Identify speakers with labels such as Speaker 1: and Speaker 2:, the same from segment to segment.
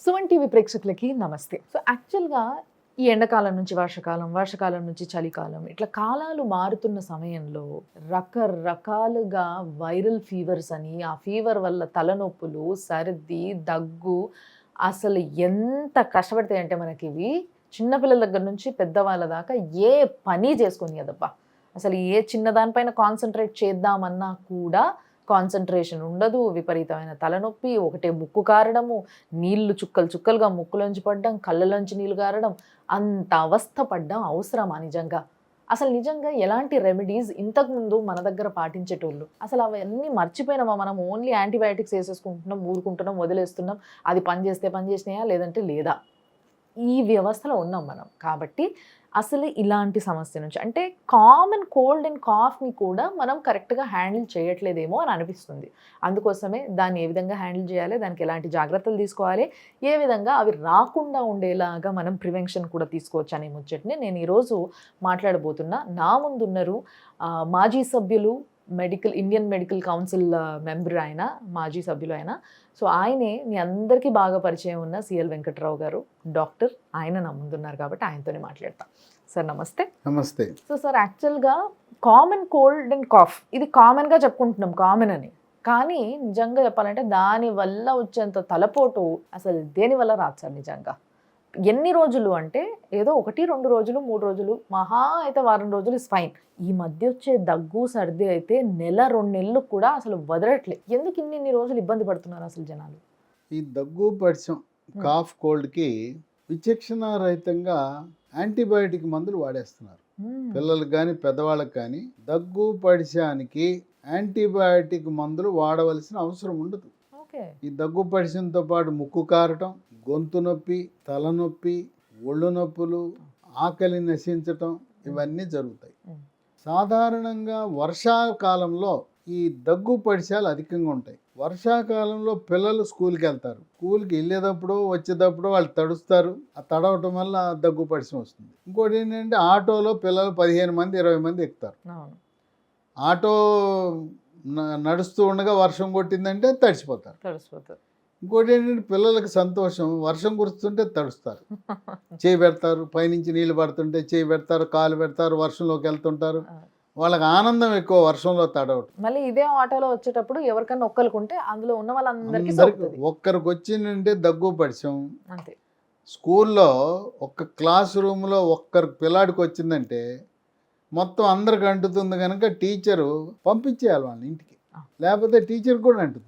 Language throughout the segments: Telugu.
Speaker 1: సుమన్ టీవీ ప్రేక్షకులకి నమస్తే. సో యాక్చువల్గా ఈ ఎండాకాలం నుంచి వర్షాకాలం, వర్షాకాలం నుంచి చలికాలం, ఇట్లా కాలాలు మారుతున్న సమయంలో రకరకాలుగా వైరల్ ఫీవర్స్ అని, ఆ ఫీవర్ వల్ల తలనొప్పులు, సర్ది, దగ్గు అసలు ఎంత కష్టపడతాయంటే మనకి ఇవి చిన్నపిల్లల దగ్గర నుంచి పెద్దవాళ్ళ దాకా ఏ పని చేసుకొని కదబ్బా. అసలు ఏ చిన్న దానిపైన కాన్సన్ట్రేట్ చేద్దామన్నా కూడా కాన్సన్ట్రేషన్ ఉండదు. విపరీతమైన తలనొప్పి, ఒకటే ముక్కు కారడము, నీళ్లు చుక్కలు చుక్కలుగా ముక్కులోంచి పడ్డం, కళ్ళలోంచి నీళ్ళు కారడం, అంత అవస్థ పడ్డం అవసరమా నిజంగా? అసలు నిజంగా ఎలాంటి రెమెడీస్ ఇంతకుముందు మన దగ్గర పాటించేటోళ్ళు అసలు అవన్నీ మర్చిపోయినామా? మనం ఓన్లీ యాంటీబయాటిక్స్ వేసేసుకుంటున్నాం, ఊరుకుంటున్నాం, వదిలేస్తున్నాం. అది పని చేస్తే పని చేసినాయా లేదంటే లేదా, ఈ వ్యవస్థలో ఉన్నాం మనం. కాబట్టి అసలు ఇలాంటి సమస్య నుంచి అంటే కామన్ కోల్డ్ అండ్ కాఫ్ని కూడా మనం కరెక్ట్గా హ్యాండిల్ చేయట్లేదేమో అని అనిపిస్తుంది. అందుకోసమే దాన్ని ఏ విధంగా హ్యాండిల్ చేయాలి, దానికి ఎలాంటి జాగ్రత్తలు తీసుకోవాలి, ఏ విధంగా అవి రాకుండా ఉండేలాగా మనం ప్రివెన్షన్ కూడా తీసుకోవచ్చు అనే ముచ్చట్ని నేను ఈరోజు మాట్లాడబోతున్నా. నా ముందున్నారు మాజీ సభ్యులు, ఇండియన్ మెడికల్ కౌన్సిల్ మెంబర్ ఆయన, మాజీ సభ్యులు ఆయన. సో ఆయనే మీ అందరికీ బాగా పరిచయం ఉన్న సిఎల్ వెంకట్రావు గారు, డాక్టర్. ఆయన నా ముందున్నారు కాబట్టి ఆయనతోనే మాట్లాడతాం. సార్ నమస్తే.
Speaker 2: నమస్తే.
Speaker 1: సో సార్ యాక్చువల్గా కామన్ కోల్డ్ అండ్ కాఫ్ ఇది కామన్గా చెప్పుకుంటున్నాం, కామన్ అని. కానీ నిజంగా చెప్పాలంటే దానివల్ల వచ్చేంత తలపోటు అసలు దేనివల్ల రాదు సార్ నిజంగా. ఎన్ని రోజులు అంటే ఏదో 1-2 రోజులు, 3 రోజులు, మహా అయితే వారం రోజులు ఇస్ ఫైన్. ఈ మధ్య వచ్చే దగ్గు సర్ది అయితే 1-2 నెలలు కూడా అసలు వదలట్లేదు. ఎందుకు ఇన్ని రోజులు ఇబ్బంది పడుతున్నారు అసలు జనాలు?
Speaker 2: ఈ దగ్గు పడిసం, కాఫ్, కోల్డ్కి విచక్షణ రహితంగా యాంటీబయాటిక్ మందులు వాడేస్తున్నారు. పిల్లలకు కానీ పెద్దవాళ్ళకి కానీ దగ్గు పడిశానికి యాంటీబయాటిక్ మందులు వాడవలసిన అవసరం ఉండదు. ఈ దగ్గు పడిసంతో పాటు ముక్కు కారటం, గొంతు నొప్పి, తలనొప్పి, ఒళ్ళు నొప్పులు, ఆకలి నశించటం ఇవన్నీ జరుగుతాయి. సాధారణంగా వర్షాకాలంలో ఈ దగ్గు పడిశాలు అధికంగా ఉంటాయి. వర్షాకాలంలో పిల్లలు స్కూల్కి వెళ్తారు. స్కూల్కి వెళ్ళేటప్పుడు వచ్చేటప్పుడు వాళ్ళు తడుస్తారు. ఆ తడవటం వల్ల దగ్గు పడిసం వస్తుంది. ఇంకోటి ఏంటంటే ఆటోలో పిల్లలు 15 మంది 20 మంది ఎక్కుతారు. ఆటో నడుస్తూ ఉండగా వర్షం కొట్టిందంటే తడిసిపోతారు. ఇంకోటి ఏంటంటే పిల్లలకి సంతోషం, వర్షం కురుస్తుంటే తడుస్తారు, చేయి పెడతారు, పైనుంచి నీళ్ళు పడుతుంటే చేయి పెడతారు, కాలు పెడతారు, వర్షంలోకి వెళ్తుంటారు. వాళ్ళకి ఆనందం ఎక్కువ వర్షంలో తడవటం.
Speaker 1: మళ్ళీ ఇదే ఆటోలో వచ్చేటప్పుడు ఎవరికన్నా ఒక్కరుకుంటే అందులో ఉన్న వాళ్ళందరికీ
Speaker 2: ఒక్కరికి వచ్చిందంటే దగ్గు పడిసం. అంతే. స్కూల్లో ఒక్క క్లాస్ రూమ్లో ఒక్కరు పిల్లాడికి వచ్చిందంటే మొత్తం అందరికి అంటుతుంది కనుక టీచరు పంపించేయాలి వాళ్ళని ఇంటికి, లేకపోతే టీచర్ కూడా అంటుతుంది.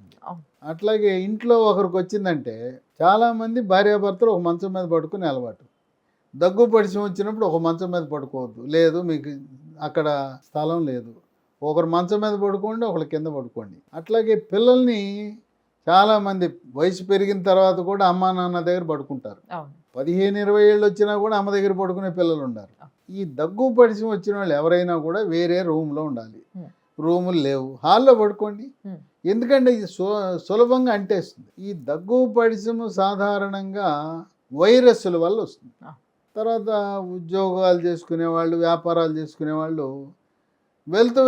Speaker 2: అట్లాగే ఇంట్లో ఒకరికి వచ్చిందంటే చాలామంది భార్యాభర్తలు ఒక మంచం మీద పడుకుని అలవాటు. దగ్గు పడిసం వచ్చినప్పుడు ఒక మంచం మీద పడుకోవద్దు, లేదు మీకు అక్కడ స్థలం లేదు, ఒకరు మంచం మీద పడుకోండి, ఒకరు కింద పడుకోండి. అట్లాగే పిల్లల్ని చాలామంది వయసు పెరిగిన తర్వాత కూడా అమ్మా నాన్న దగ్గర పడుకుంటారు. 15-20 ఏళ్ళు వచ్చినా కూడా అమ్మ దగ్గర పడుకునే పిల్లలు ఉన్నారు. ఈ దగ్గు పడిసం వచ్చిన వాళ్ళు ఎవరైనా కూడా వేరే రూమ్లో ఉండాలి. రూములు లేవు, హాల్లో పడుకోండి. ఎందుకంటే ఇది సులభంగా అంటేస్తుంది. ఈ దగ్గు పడిసము సాధారణంగా వైరస్ల వల్ల వస్తుంది. తర్వాత ఉద్యోగాలు చేసుకునేవాళ్ళు, వ్యాపారాలు చేసుకునేవాళ్ళు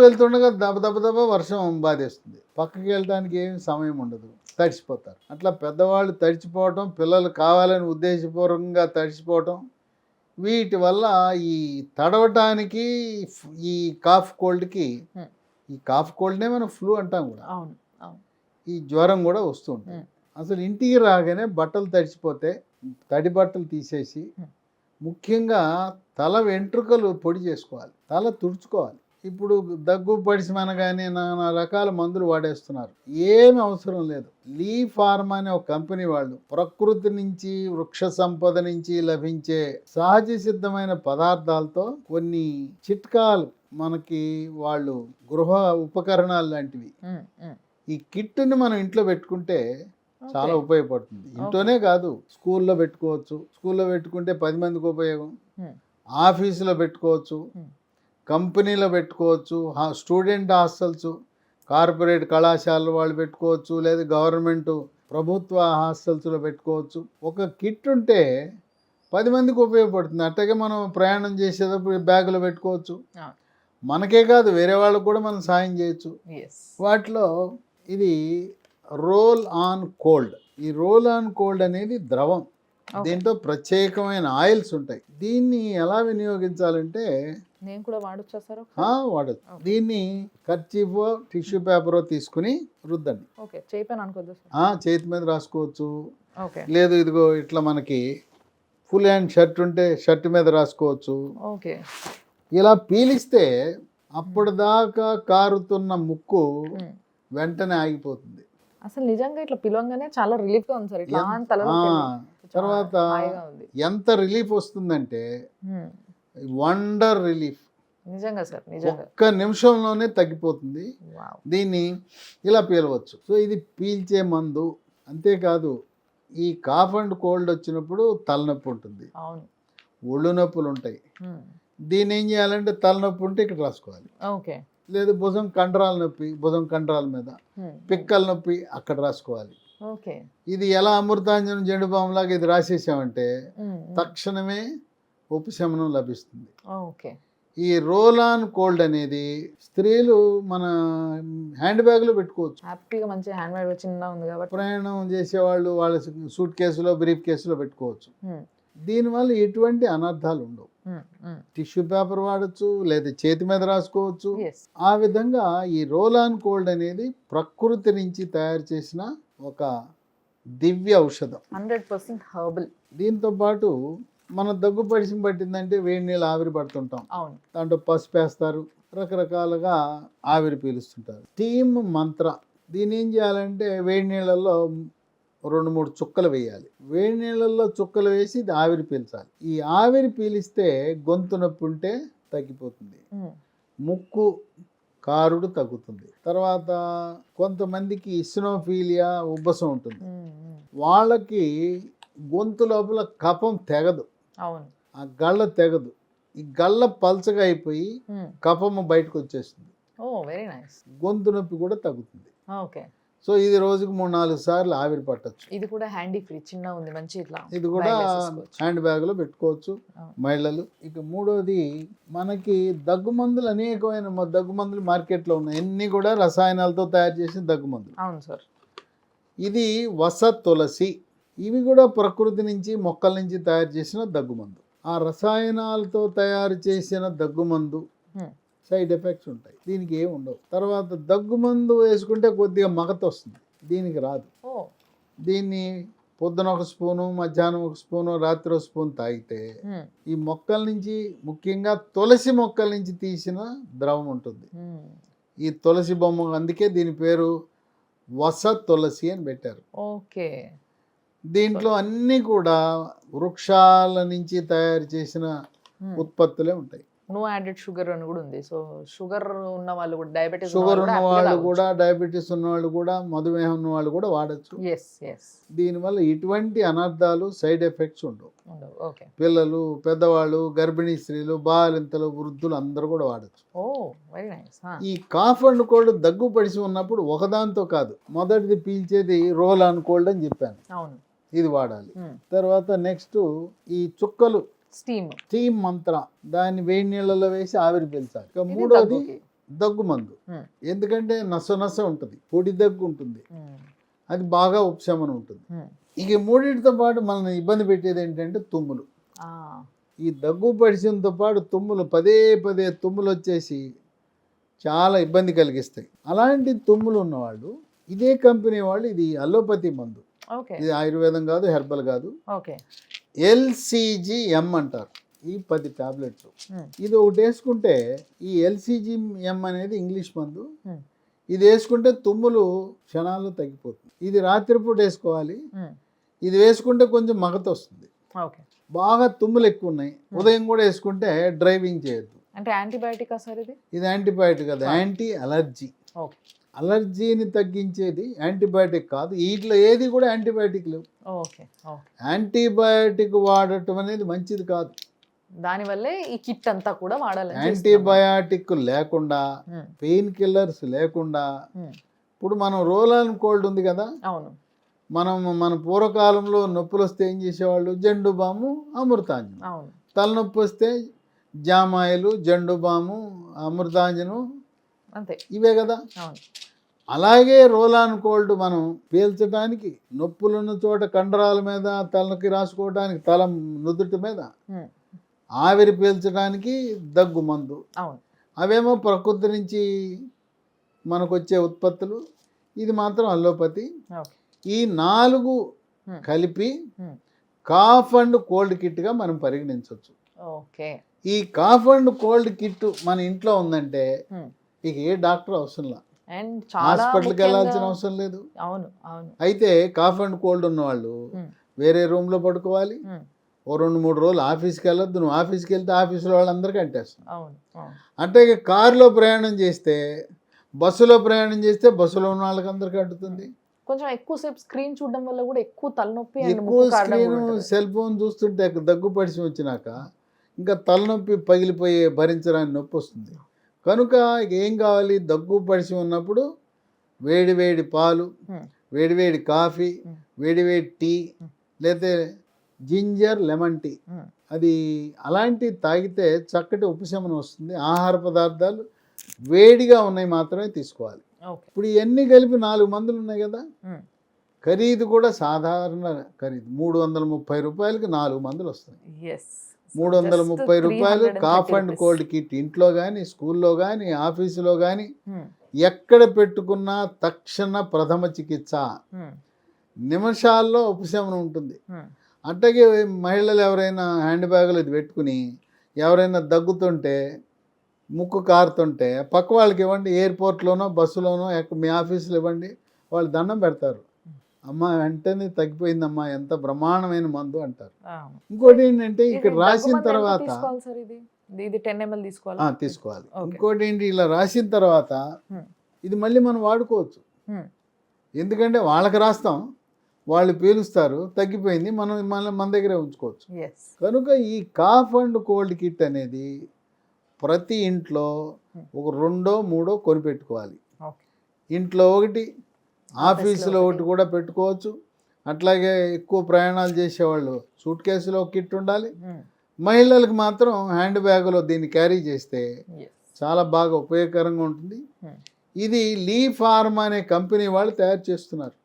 Speaker 2: వెళ్తుండగా దెబ్బ వర్షం బాధేస్తుంది, పక్కకి వెళ్ళడానికి ఏమి సమయం ఉండదు, తడిసిపోతారు. అట్లా పెద్దవాళ్ళు తడిచిపోవటం, పిల్లలు కావాలని ఉద్దేశపూర్వకంగా తడిసిపోవటం, వీటి వల్ల ఈ తడవటానికి ఈ కాఫ్ కోల్డ్కి, ఈ కాఫ్ కోల్డ్నే మనం ఫ్లూ అంటాం కూడా, ఈ జ్వరం కూడా వస్తూ ఉంటుంది. అసలు ఇంటికి రాగానే బట్టలు తడిచిపోతే తడి బట్టలు తీసేసి ముఖ్యంగా తల వెంట్రుకలు పొడి చేసుకోవాలి, తల తుడుచుకోవాలి. ఇప్పుడు దగ్గు పడిసమనగానే నానా రకాల మందులు వాడేస్తున్నారు, ఏమి అవసరం లేదు. లీ ఫార్మా అనే ఒక కంపెనీ వాళ్ళు ప్రకృతి నుంచి, వృక్ష సంపద నుంచి లభించే సహజ సిద్ధమైన పదార్థాలతో కొన్ని చిట్కాలు మనకి వాళ్ళు గృహ ఉపకరణాలు లాంటివి, ఈ కిట్ని మనం ఇంట్లో పెట్టుకుంటే చాలా ఉపయోగపడుతుంది. ఇంట్లోనే కాదు, స్కూల్లో పెట్టుకోవచ్చు. స్కూల్లో పెట్టుకుంటే 10 మందికి ఉపయోగం. ఆఫీసులో పెట్టుకోవచ్చు, కంపెనీలో పెట్టుకోవచ్చు, స్టూడెంట్ హాస్టల్స్, కార్పొరేట్ కళాశాలలు వాళ్ళు పెట్టుకోవచ్చు, లేదా గవర్నమెంట్ ప్రభుత్వ హాస్టల్స్లో పెట్టుకోవచ్చు. ఒక కిట్ ఉంటే 10 మందికి ఉపయోగపడుతుంది. అట్లాగే మనం ప్రయాణం చేసేటప్పుడు బ్యాగులో పెట్టుకోవచ్చు. మనకే కాదు వేరే వాళ్ళకు కూడా మనం సాయం చేయొచ్చు. వాటిలో ఇది రోల్ ఆన్ కోల్డ్ ఈ రోల్ ఆన్ కోల్డ్ అనేది ద్రవం, దీంట్లో ప్రత్యేకమైన ఆయిల్స్ ఉంటాయి. దీన్ని ఎలా వినియోగించాలంటే
Speaker 1: నేను కూడా వాడొచ్చా సార్?
Speaker 2: వాడచ్చు. దీన్ని కర్చీఫ్ టిష్యూ పేపర్ తీసుకుని రుద్దండి.
Speaker 1: ఓకే, చేపాను అనుకోద్దు
Speaker 2: చేతి మీద రాసుకోవచ్చు,
Speaker 1: ఓకే.
Speaker 2: లేదు ఇదిగో ఇట్లా మనకి ఫుల్ హ్యాండ్ షర్ట్ ఉంటే షర్ట్ మీద రాసుకోవచ్చు.
Speaker 1: ఓకే.
Speaker 2: ఇలా పీలిస్తే అప్పటిదాకా కారుతున్న ముక్కు వెంటనే ఆగిపోతుంది.
Speaker 1: అసలు నిజంగా ఇట్లా పిలవంగానే చాలా రిలీఫ్ గా ఉంది సార్. ఇట్లా
Speaker 2: తర్వాత ఎంత రిలీఫ్ వస్తుందంటే వండర్ రిలీఫ్.
Speaker 1: నిజంగా సార్, నిజంగా
Speaker 2: ఒక్క నిమిషంలోనే తగ్గిపోతుంది. దీన్ని ఇలా పీలవచ్చు. సో ఇది పీల్చే మందు. అంతేకాదు ఈ కాఫ్ అండ్ కోల్డ్ వచ్చినప్పుడు తలనొప్పి ఉంటుంది, ఒళ్ళు నొప్పులు ఉంటాయి. దీన్ని ఏం చేయాలంటే తలనొప్పి ఉంటే ఇక్కడ రాసుకోవాలి.
Speaker 1: ఓకే.
Speaker 2: లేదు భుజం కండరాల నొప్పి, భుజం కండరాల మీద, పిక్కల నొప్పి అక్కడ రాసుకోవాలి.
Speaker 1: ఓకే. ఇది
Speaker 2: ఎలా అమృతాంజనం జెండు బాంలాగా ఇది రాసేసామంటే తక్షణమే ఉపశమనం లభిస్తుంది.
Speaker 1: ఓకే.
Speaker 2: ఈ రోల్ ఆన్ కోల్డ్ అనేది స్త్రీలు మన హ్యాండ్ బ్యాగ్లో పెట్టుకోవచ్చు.
Speaker 1: హ్యాపీగా మంచి హ్యాండ్ బ్యాగ్ చిన్నగా ఉంది కాబట్టి
Speaker 2: ప్రయాణం చేసేవాళ్ళు వాళ్ళ సూట్ కేసులో బ్రీఫ్ కేసులో పెట్టుకోవచ్చు. దీనివల్ల ఎటువంటి అనర్థాలు ఉండవు. టిష్యూ పేపర్ వాడచ్చు, లేదా చేతి మీద రాసుకోవచ్చు. ఆ విధంగా ఈ రోల్ ఆన్ కోల్డ్ అనేది ప్రకృతి నుంచి తయారు చేసిన ఒక దివ్య ఔషధం,
Speaker 1: 100% హెర్బల్.
Speaker 2: దీంతో పాటు మన దగ్గు పరిచయం పట్టిందంటే వేడి నీళ్ళు ఆవిరి పడుతుంటాం, దాంట్లో పసుపు వేస్తారు, రకరకాలుగా ఆవిరి పీలుస్తుంటారు. స్టీమ్ మంత్ర, దీన్ని ఏం చేయాలంటే వేడి నీళ్ళల్లో 2-3 చుక్కలు వేయాలి. వేడి నీళ్ళల్లో చుక్కలు వేసి ఇది ఆవిరి పీల్చాలి. ఈ ఆవిరి పీలిస్తే గొంతు నొప్పి ఉంటే తగ్గిపోతుంది, ముక్కు కారుడు తగ్గుతుంది. తర్వాత కొంతమందికి ఇస్నోఫీలియా ఉబ్బసం ఉంటుంది, వాళ్ళకి గొంతు లోపల కఫం తెగదు, ఆ గళ్ళ తెగదు. ఈ గళ్ళ పల్చగా అయిపోయి కఫము బయటకు వచ్చేస్తుంది, గొంతు నొప్పి కూడా తగ్గుతుంది. సో ఇది రోజుకు 3-4 సార్లు ఆవిరి పట్టచ్చు.
Speaker 1: ఇది కూడా హ్యాండీ ఫ్రీ, చిన్న ఉంది, మంచి ఇట్లా
Speaker 2: ఇది కూడా హ్యాండ్ బ్యాగ్లో పెట్టుకోవచ్చు మహిళలు. ఇక మూడోది, మనకి దగ్గు మందులు అనేకమైన దగ్గు మందులు మార్కెట్లో ఉన్నాయి, అన్ని కూడా రసాయనాలతో తయారు చేసిన దగ్గు మందులు.
Speaker 1: అవును సార్.
Speaker 2: ఇది వస తులసి, ఇవి కూడా ప్రకృతి నుంచి మొక్కల నుంచి తయారు చేసిన దగ్గుమందు. ఆ రసాయనాలతో తయారు చేసిన దగ్గుమందు సైడ్ ఎఫెక్ట్స్ ఉంటాయి, దీనికి ఏమి ఉండవు. తర్వాత దగ్గుమందు వేసుకుంటే కొద్దిగా మగత వస్తుంది, దీనికి రాదు. దీన్ని పొద్దున 1 స్పూను, మధ్యాహ్నం 1 స్పూను, రాత్రి 1 స్పూన్ తాగితే ఈ మొక్కల నుంచి, ముఖ్యంగా తులసి మొక్కల నుంచి తీసిన ద్రవం ఉంటుంది. ఈ తులసి బొమ్మ, అందుకే దీని పేరు వస తులసి అని పెట్టారు.
Speaker 1: ఓకే.
Speaker 2: దీంట్లో అన్నీ కూడా వృక్షాల నుంచి తయారు చేసిన ఉత్పత్తులే ఉంటాయి.
Speaker 1: నో యాడెడ్ షుగర్ అని కూడా ఉంది. సో షుగర్ ఉన్న వాళ్ళు కూడా, డయాబెటీస్
Speaker 2: షుగర్ ఉన్న వాళ్ళు కూడా, డయాబెటీస్ ఉన్న వాళ్ళు కూడా, మధుమేహం ఉన్న వాళ్ళు కూడా వాడచ్చు. దీనివల్ల ఎటువంటి అనర్థాలు, సైడ్ ఎఫెక్ట్స్ ఉండవు. పిల్లలు, పెద్దవాళ్ళు, గర్భిణీ స్త్రీలు, బాలింతలు, వృద్ధులు అందరూ కూడా వాడచ్చు. ఈ కాఫ్ అండ్ కోల్డ్ దగ్గు పడిసి ఉన్నప్పుడు ఒకదాంతో కాదు, మొదటిది పీల్చేది రోల్ ఆన్ కోల్డ్ అని చెప్పాను, ఇది వాడాలి. తర్వాత నెక్స్ట్ ఈ చుక్కలు, స్టీమ్ మంత్ర, దాన్ని వేడి నీళ్ళలో వేసి ఆవిరి పీల్చాలి. ఇక మూడోది దగ్గు మందు, ఎందుకంటే నస ఉంటుంది, పొడి దగ్గు ఉంటుంది, అది బాగా ఉపశమనం ఉంటుంది. ఇక మూడింటితో పాటు మనల్ని ఇబ్బంది పెట్టేది ఏంటంటే తుమ్ములు. ఈ దగ్గు పరిచయంతో పాటు తుమ్ములు, పదే తుమ్ములు వచ్చేసి చాలా ఇబ్బంది కలిగిస్తాయి. అలాంటి తుమ్ములు ఉన్నవాళ్ళు, ఇదే కంపెనీ వాళ్ళు, ఇది అలోపతి మందు, ఇది ఆయుర్వేదం కాదు, హెర్బల్ కాదు, LCGM అంటారు. ఈ 10 టాబ్లెట్లు, ఇది ఒకటి వేసుకుంటే, ఈ LCGM అనేది ఇంగ్లీష్ మందు, ఇది వేసుకుంటే తుమ్ములు క్షణాల్లో తగ్గిపోతుంది. ఇది రాత్రిపూట వేసుకోవాలి. ఇది వేసుకుంటే కొంచెం మగత వస్తుంది, బాగా తుమ్ములు ఎక్కువ ఉన్నాయి, ఉదయం కూడా వేసుకుంటే డ్రైవింగ్ చేయొద్దు.
Speaker 1: అంటే యాంటీబయాటిక్ సార్ ఇది? ఇది
Speaker 2: యాంటీబయాటిక్ కాదు, యాంటీ అలర్జీ. అలర్జీని తగ్గించేది యాంటీబయాటిక్ కాదు, వీటిలో ఏది కూడా యాంటీబయాటిక్ లేవు. యాంటీబయాటిక్ వాడటం అనేది మంచిది కాదు,
Speaker 1: దానివల్లే ఈ కిట్ అంతా కూడా వాడాలి.
Speaker 2: యాంటీబయాటిక్ లేకుండా, పెయిన్ కిల్లర్స్ లేకుండా, ఇప్పుడు మనం రోల్ ఆన్ కోల్డ్ ఉంది కదా, మన పూర్వకాలంలో నొప్పులు వస్తే ఏం చేసేవాళ్ళు, జెండు బాము, అమృతాంజనం. తలనొప్పి వస్తే జామాయిలు, జెండు బాము, అమృతాంజనం, అంతే, ఇవే కదా. అలాగే రోలాన్ కోల్డ్ మనం పీల్చడానికి, నొప్పులున్న చోట కండరాల మీద తలకి రాసుకోవడానికి, తల నుదుటి మీద ఆవిరి పీల్చడానికి దగ్గు మందు.
Speaker 1: అవును.
Speaker 2: అవేమో ప్రకృతి నుంచి మనకు వచ్చే ఉత్పత్తులు. ఇది మాత్రం అల్లోపతి. ఈ 4 కలిపి కాఫ్ అండ్ కోల్డ్ కిట్గా మనం పరిగణించవచ్చు.
Speaker 1: ఓకే.
Speaker 2: ఈ కాఫ్ అండ్ కోల్డ్ కిట్ మన ఇంట్లో ఉందంటే ఇక ఏ డాక్టర్ అవసరం లేదు,
Speaker 1: అండ్
Speaker 2: హాస్పిటల్కి వెళ్ళాల్సిన అవసరం లేదు.
Speaker 1: అవును అవును.
Speaker 2: అయితే కాఫ్ అండ్ కోల్డ్ ఉన్నవాళ్ళు వేరే రూమ్లో పడుకోవాలి. ఓ 2-3 రోజులు ఆఫీస్కి వెళ్ళొద్దు. నువ్వు ఆఫీస్కి వెళ్తే ఆఫీసులో వాళ్ళందరికీ అంటేస్తాం. అంటే ఇక కారులో ప్రయాణం చేస్తే, బస్సులో ప్రయాణం చేస్తే బస్సులో ఉన్న వాళ్ళకి అందరికీ అంటుతుంది.
Speaker 1: కొంచెం ఎక్కువసేపు స్క్రీన్ చూడడం వల్ల కూడా ఎక్కువ తలనొప్పి,
Speaker 2: ఎక్కువ స్క్రీన్ సెల్ ఫోన్ చూస్తుంటే దగ్గు పరిచయం వచ్చినాక ఇంకా తలనొప్పి పగిలిపోయే భరించడానికి నొప్పి వస్తుంది. కనుక ఇక ఏం కావాలి, దగ్గు పరిచయం ఉన్నప్పుడు వేడి వేడి పాలు, వేడి వేడి కాఫీ, వేడి వేడి టీ, లేకపోతే జింజర్ లెమన్ టీ, అది అలాంటివి తాగితే చక్కటి ఉపశమనం వస్తుంది. ఆహార పదార్థాలు వేడిగా ఉన్నాయి మాత్రమే తీసుకోవాలి. ఇప్పుడు ఇవన్నీ కలిపి 4 మందులు ఉన్నాయి కదా, ఖరీదు కూడా సాధారణ ఖరీదు 330 రూపాయలకి 4 మందులు వస్తాయి. 330 రూపాయలు కాఫ్ అండ్ కోల్డ్ కిట్. ఇంట్లో కానీ, స్కూల్లో కానీ, ఆఫీసులో కానీ ఎక్కడ పెట్టుకున్నా తక్షణ ప్రథమ చికిత్స, నిమిషాల్లో ఉపశమనం ఉంటుంది. అట్లాగే మహిళలు ఎవరైనా హ్యాండ్ బ్యాగులు ఇది పెట్టుకుని ఎవరైనా దగ్గుతుంటే, ముక్కు కారుతుంటే పక్క వాళ్ళకి ఇవ్వండి. ఎయిర్పోర్ట్లోనో బస్సులోనో మీ ఆఫీసులో ఇవ్వండి. వాళ్ళు దండం పెడతారు. అమ్మ వెంటనే తగ్గిపోయిందమ్మా, ఎంత బ్రహ్మాండమైన మందు అంటారు. ఇంకోటి ఏంటంటే ఇక్కడ రాసిన తర్వాత తీసుకోవాలి. ఇంకోటి ఏంటి, ఇలా రాసిన తర్వాత ఇది మళ్ళీ మనం వాడుకోవచ్చు. ఎందుకంటే వాళ్ళకి రాస్తాం, వాళ్ళు పీలుస్తారు, తగ్గిపోయింది, మనం మన దగ్గరే ఉంచుకోవచ్చు. కనుక ఈ కాఫ్ అండ్ కోల్డ్ కిట్ అనేది ప్రతి ఇంట్లో ఒక 2-3 కొనిపెట్టుకోవాలి. ఇంట్లో ఒకటి, ఆఫీసులో ఒకటి కూడా పెట్టుకోవచ్చు. అట్లాగే ఎక్కువ ప్రయాణాలు చేసేవాళ్ళు సూట్ కేసులో ఒక కిట్ ఉండాలి. మహిళలకు మాత్రం హ్యాండ్ బ్యాగులో దీన్ని క్యారీ చేస్తే చాలా బాగా ఉపయోగకరంగా ఉంటుంది. ఇది లీ ఫార్మా అనే కంపెనీ వాళ్ళు తయారు చేస్తున్నారు.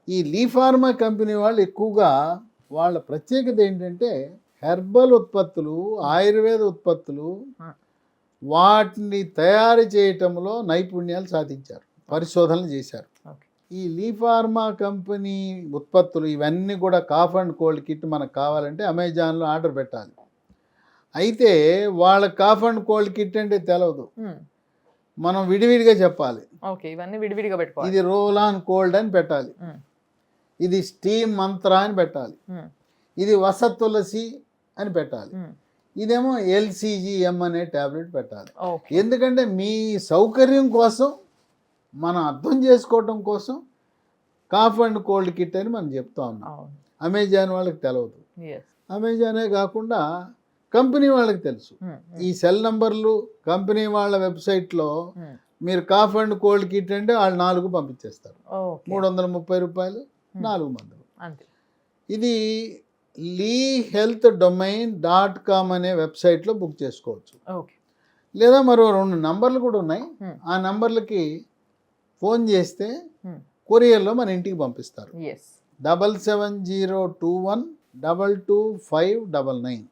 Speaker 2: ఈ లీ ఫార్మా కంపెనీ వాళ్ళు ఎక్కువగా వాళ్ళ ప్రత్యేకత ఏంటంటే హెర్బల్ ఉత్పత్తులు, ఆయుర్వేద ఉత్పత్తులు, వాటిని తయారు చేయటంలో నైపుణ్యాలు సాధించారు, పరిశోధనలు చేశారు. ఈ లీ ఫార్మా కంపెనీ ఉత్పత్తులు ఇవన్నీ కూడా కాఫ్ అండ్ కోల్డ్ కిట్ మనకు కావాలంటే అమెజాన్లో ఆర్డర్ పెట్టాలి. అయితే వాళ్ళ కాఫ్ అండ్ కోల్డ్ కిట్ అంటే తెలవదు, మనం విడివిడిగా చెప్పాలి.
Speaker 1: ఇవన్నీ విడివిడిగా పెట్టుకోవాలి.
Speaker 2: ఇది రోలాన్ కోల్డ్ అని పెట్టాలి, ఇది స్టీమ్ మంత్ర అని పెట్టాలి, ఇది వసతులసి అని పెట్టాలి, ఇదేమో LCGM అనే ట్యాబ్లెట్ పెట్టాలి. ఎందుకంటే మీ సౌకర్యం కోసం, మనం అర్థం చేసుకోవటం కోసం కాఫ్ అండ్ కోల్డ్ కిట్ అని మనం చెప్తా ఉన్నాం. అమెజాన్ వాళ్ళకి తెలియదు. అమెజానే కాకుండా కంపెనీ వాళ్ళకి తెలుసు. ఈ సెల్ నంబర్లు కంపెనీ వాళ్ళ వెబ్సైట్లో మీరు కాఫ్ అండ్ కోల్డ్ కిట్ అంటే వాళ్ళు 4 పంపించేస్తారు. 330 రూపాయలు 4 మందులు. ఇది lehealthdomain.com అనే వెబ్సైట్లో బుక్ చేసుకోవచ్చు. లేదా మరో 2 నంబర్లు కూడా ఉన్నాయి. ఆ నంబర్లకి ఫోన్ చేస్తే కొరియర్లో మన ఇంటికి పంపిస్తారు. 7702122599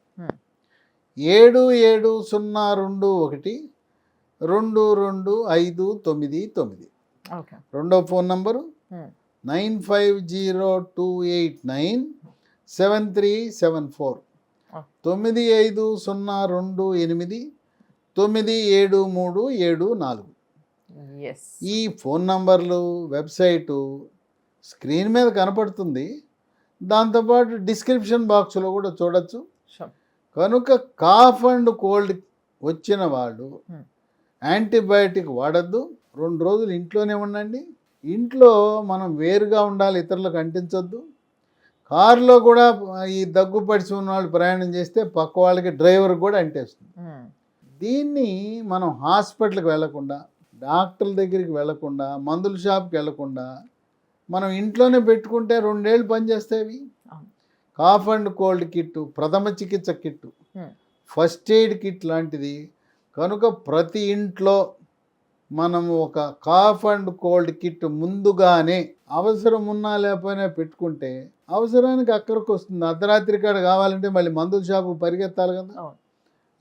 Speaker 2: 7702122599. రెండో ఫోన్ నంబరు 9502897374 9502897374. ఈ ఫోన్ నంబర్లు, వెబ్సైటు స్క్రీన్ మీద కనపడుతుంది. దాంతోపాటు డిస్క్రిప్షన్ బాక్స్లో కూడా చూడొచ్చు. కనుక కాఫ్ అండ్ కోల్డ్ వచ్చిన వాళ్ళు యాంటీబయాటిక్ వాడద్దు. 2 రోజులు ఇంట్లోనే ఉండండి. ఇంట్లో మనం వేరుగా ఉండాలి, ఇతరులకు అంటించొద్దు. కారులో కూడా ఈ దగ్గు పడిచి ఉన్న వాళ్ళు ప్రయాణం చేస్తే పక్క వాళ్ళకి డ్రైవర్ కూడా అంటేస్తుంది. దీన్ని మనం హాస్పిటల్కి వెళ్లకుండా, డాక్టర్ల దగ్గరికి వెళ్లకుండా, మందుల షాప్కి వెళ్లకుండా మనం ఇంట్లోనే పెట్టుకుంటే 2 ఏళ్ళు పనిచేస్తాయి. కాఫ్ అండ్ కోల్డ్ కిట్, ప్రథమ చికిత్స కిట్, ఫస్ట్ ఎయిడ్ కిట్ లాంటిది. కనుక ప్రతి ఇంట్లో మనం ఒక కాఫ్ అండ్ కోల్డ్ కిట్ ముందుగానే అవసరం ఉన్నా లేకపోయినా పెట్టుకుంటే అవసరానికి అక్కడికి వస్తుంది. అర్ధరాత్రి కాడ కావాలంటే మళ్ళీ మందుల షాపు పరిగెత్తాలి కదా.
Speaker 1: అవును.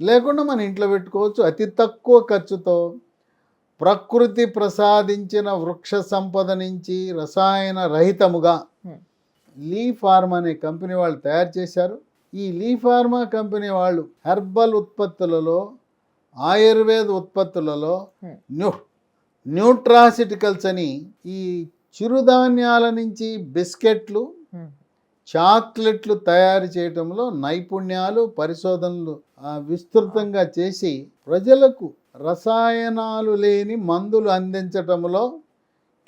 Speaker 2: లేకుండా మన ఇంట్లో పెట్టుకోవచ్చు అతి తక్కువ ఖర్చుతో. ప్రకృతి ప్రసాదించిన వృక్ష సంపద నుంచి రసాయన రహితముగా లీ ఫార్మా అనే కంపెనీ వాళ్ళు తయారు చేశారు. ఈ లీ ఫార్మా కంపెనీ వాళ్ళు హెర్బల్ ఉత్పత్తులలో, ఆయుర్వేద ఉత్పత్తులలో న్యూట్రాసిటికల్స్ అని ఈ చిరుధాన్యాల నుంచి బిస్కెట్లు, చాక్లెట్లు తయారు చేయటంలో నైపుణ్యాలు, పరిశోధనలు విస్తృతంగా చేసి ప్రజలకు రసాయనాలు లేని మందులు అందించటంలో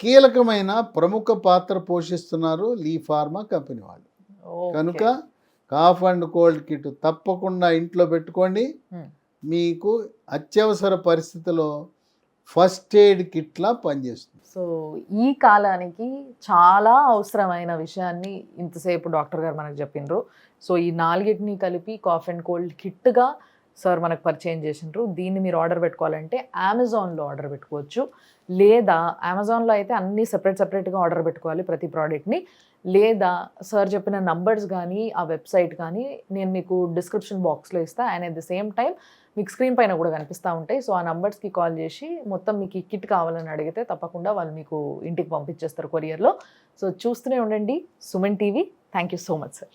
Speaker 2: కీలకమైన ప్రముఖ పాత్ర పోషిస్తున్నారు లీ ఫార్మా కంపెనీ వాళ్ళు. కనుక కాఫ్ అండ్ కోల్డ్ కిట్ తప్పకుండా ఇంట్లో పెట్టుకోండి. మీకు అత్యవసర పరిస్థితిలో ఫస్ట్ ఎయిడ్ కిట్లా పనిచేస్తుంది.
Speaker 1: సో ఈ కాలానికి చాలా అవసరమైన విషయాన్ని ఇంతసేపు డాక్టర్ గారు మనకు చెప్పిండ్రు. సో ఈ 4ని కలిపి కాఫ్ అండ్ కోల్డ్ కిట్గా సార్ మనకు పరిచయం చేసిండ్రు. దీన్ని మీరు ఆర్డర్ పెట్టుకోవాలంటే అమెజాన్లో ఆర్డర్ పెట్టుకోవచ్చు, లేదా అమెజాన్లో అయితే అన్నీ సెపరేట్గా ఆర్డర్ పెట్టుకోవాలి ప్రతి ప్రోడక్ట్ని, లేదా సార్ చెప్పిన నంబర్స్ కానీ ఆ వెబ్సైట్ కానీ నేను మీకు డిస్క్రిప్షన్ బాక్స్లో ఇస్తాను. And at the same time మీకు స్క్రీన్ పైన కూడా కనిపిస్తూ ఉంటాయి. సో ఆ నంబర్స్కి కాల్ చేసి మొత్తం మీకు ఈ కిట్ కావాలని అడిగితే తప్పకుండా వాళ్ళు మీకు ఇంటికి పంపించేస్తారు కొరియర్లో. సో చూస్తూనే ఉండండి Suman TV. Thank you so much sir.